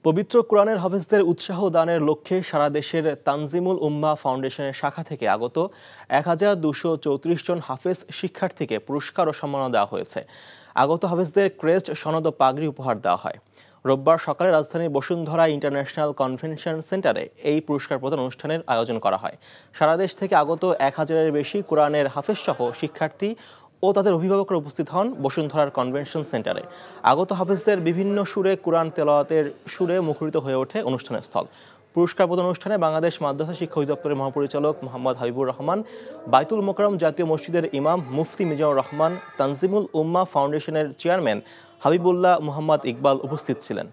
পবিত্র কোরআনের হাফেজদের উৎসাহ দানের লক্ষ্যে সারা দেশের তানজিমুল উম্মাহ ফাউন্ডেশনের শাখা থেকে আগত ১,২৩৪ জন হাফেজ শিক্ষার্থীকে পুরস্কার ও সম্মাননা দেওয়া হয়েছে। আগত হাফেজদের ক্রেস্ট, সনদ ও পাগড়ি উপহার দেওয়া হয়। রোববার সকালে রাজধানীর বসুন্ধরা ইন্টারন্যাশনাল কনভেনশন সেন্টারে এই পুরস্কার প্রদান অনুষ্ঠানের আয়োজন করা হয়। সারা দেশ থেকে আগত ১,০০০-এর বেশি কোরআনের হাফেজ সহ শিক্ষার্থী ও তাদের অভিভাবকরা উপস্থিত হন বসুন্ধরার কনভেনশন সেন্টারে। আগত হাফেজদের বিভিন্ন সুরে কোরআন তেলাওয়াতের সুরে মুখরিত হয়ে ওঠে অনুষ্ঠানের স্থল। পুরস্কার প্রদান অনুষ্ঠানে বাংলাদেশ মাদ্রাসা শিক্ষা অধিদপ্তরের মহাপরিচালক মোহাম্মদ হাবিবুর রহমান, বাইতুল মোকাররম জাতীয় মসজিদের ইমাম মুফতি মিজানুর রহমান, তানজিমুল উম্মাহ ফাউন্ডেশনের চেয়ারম্যান হাবিবুল্লাহ মোহাম্মদ ইকবাল উপস্থিত ছিলেন।